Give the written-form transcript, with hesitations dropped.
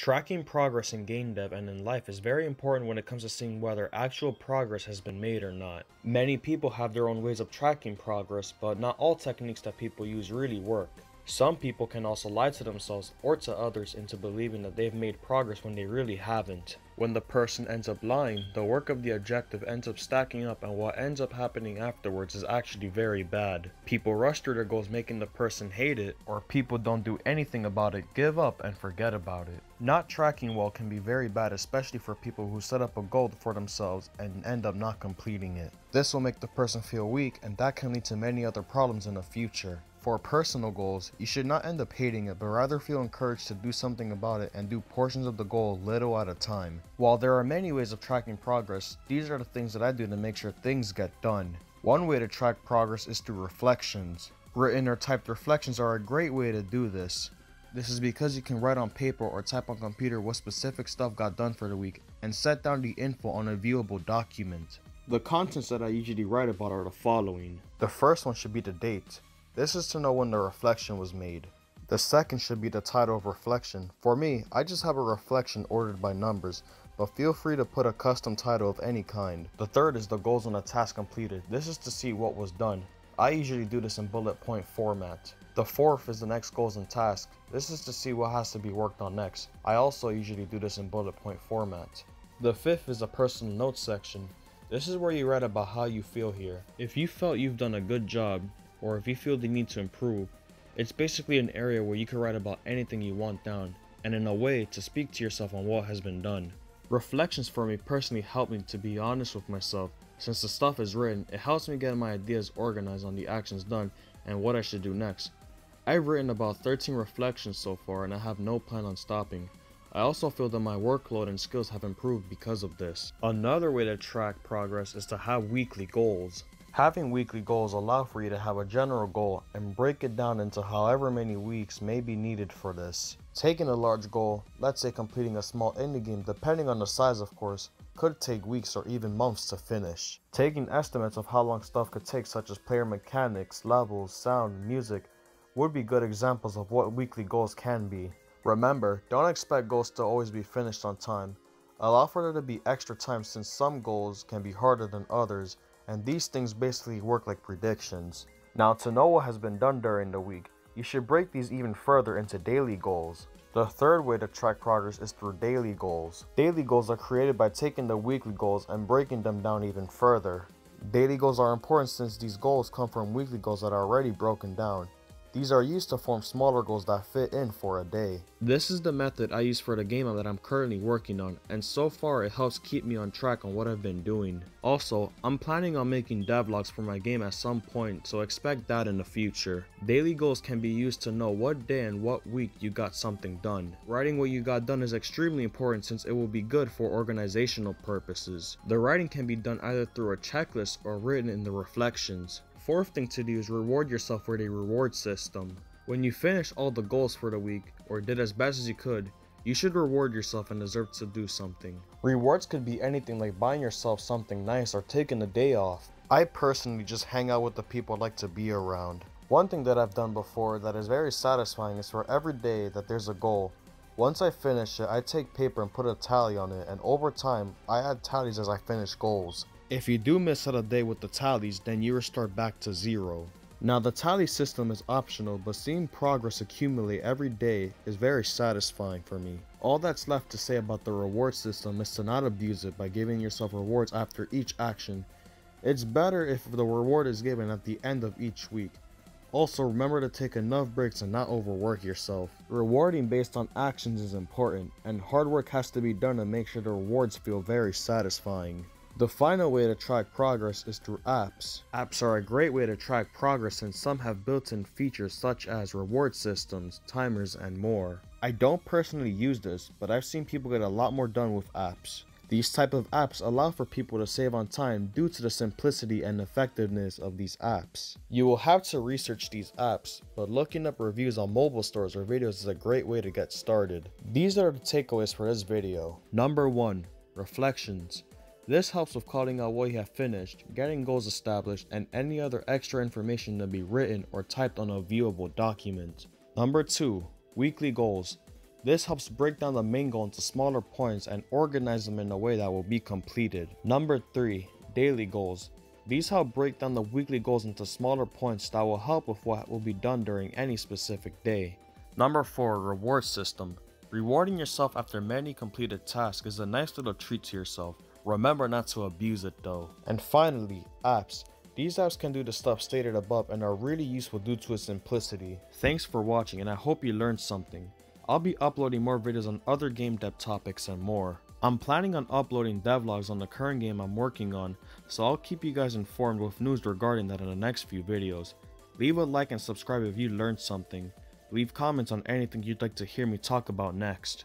Tracking progress in game dev and in life is very important when it comes to seeing whether actual progress has been made or not. Many people have their own ways of tracking progress, but not all techniques that people use really work. Some people can also lie to themselves or to others into believing that they've made progress when they really haven't. When the person ends up lying, the work of the objective ends up stacking up, and what ends up happening afterwards is actually very bad. People rush through their goals, making the person hate it, or people don't do anything about it, give up, and forget about it. Not tracking well can be very bad, especially for people who set up a goal for themselves and end up not completing it. This will make the person feel weak, and that can lead to many other problems in the future. For personal goals, you should not end up hating it, but rather feel encouraged to do something about it and do portions of the goal little at a time. While there are many ways of tracking progress, these are the things that I do to make sure things get done. One way to track progress is through reflections. Written or typed reflections are a great way to do this. This is because you can write on paper or type on computer what specific stuff got done for the week and set down the info on a viewable document. The contents that I usually write about are the following. The first one should be the date. This is to know when the reflection was made. The second should be the title of reflection. For me, I just have a reflection ordered by numbers, but feel free to put a custom title of any kind. The third is the goals on a task completed. This is to see what was done. I usually do this in bullet point format. The fourth is the next goals and task. This is to see what has to be worked on next. I also usually do this in bullet point format. The fifth is a personal notes section. This is where you write about how you feel here. If you felt you've done a good job, or if you feel the need to improve, it's basically an area where you can write about anything you want down, and in a way to speak to yourself on what has been done. Reflections for me personally help me to be honest with myself. Since the stuff is written, it helps me get my ideas organized on the actions done and what I should do next. I've written about 13 reflections so far, and I have no plan on stopping. I also feel that my workload and skills have improved because of this. Another way to track progress is to have weekly goals. Having weekly goals allow for you to have a general goal and break it down into however many weeks may be needed for this. Taking a large goal, let's say completing a small indie game, depending on the size of course, could take weeks or even months to finish. Taking estimates of how long stuff could take, such as player mechanics, levels, sound, music, would be good examples of what weekly goals can be. Remember, don't expect goals to always be finished on time. Allow for there to be extra time, since some goals can be harder than others, and these things basically work like predictions. Now, to know what has been done during the week, you should break these even further into daily goals. The third way to track progress is through daily goals. Daily goals are created by taking the weekly goals and breaking them down even further. Daily goals are important since these goals come from weekly goals that are already broken down. These are used to form smaller goals that fit in for a day. This is the method I use for the game that I'm currently working on, and so far it helps keep me on track on what I've been doing. Also, I'm planning on making devlogs for my game at some point, so expect that in the future. Daily goals can be used to know what day and what week you got something done. Writing what you got done is extremely important since it will be good for organizational purposes. The writing can be done either through a checklist or written in the reflections. Fourth thing to do is reward yourself with a reward system. When you finish all the goals for the week, or did as best as you could, you should reward yourself and deserve to do something. Rewards could be anything like buying yourself something nice or taking a day off. I personally just hang out with the people I like to be around. One thing that I've done before that is very satisfying is for every day that there's a goal. Once I finish it, I take paper and put a tally on it, and over time, I add tallies as I finish goals. If you do miss out a day with the tallies, then you restart back to 0. Now, the tally system is optional, but seeing progress accumulate every day is very satisfying for me. All that's left to say about the reward system is to not abuse it by giving yourself rewards after each action. It's better if the reward is given at the end of each week. Also, remember to take enough breaks and not overwork yourself. Rewarding based on actions is important, and hard work has to be done to make sure the rewards feel very satisfying. The final way to track progress is through apps. Apps are a great way to track progress since some have built-in features such as reward systems, timers, and more. I don't personally use this, but I've seen people get a lot more done with apps. These type of apps allow for people to save on time due to the simplicity and effectiveness of these apps. You will have to research these apps, but looking up reviews on mobile stores or videos is a great way to get started. These are the takeaways for this video. Number 1. Reflections. This helps with calling out what you have finished, getting goals established, and any other extra information to be written or typed on a viewable document. Number 2. Weekly goals. This helps break down the main goal into smaller points and organize them in a way that will be completed. Number 3. Daily goals. These help break down the weekly goals into smaller points that will help with what will be done during any specific day. Number 4. Reward system. Rewarding yourself after many completed tasks is a nice little treat to yourself. Remember not to abuse it though. And finally, apps. These apps can do the stuff stated above and are really useful due to its simplicity. Thanks for watching, and I hope you learned something. I'll be uploading more videos on other game dev topics and more. I'm planning on uploading devlogs on the current game I'm working on, so I'll keep you guys informed with news regarding that in the next few videos. Leave a like and subscribe if you learned something. Leave comments on anything you'd like to hear me talk about next.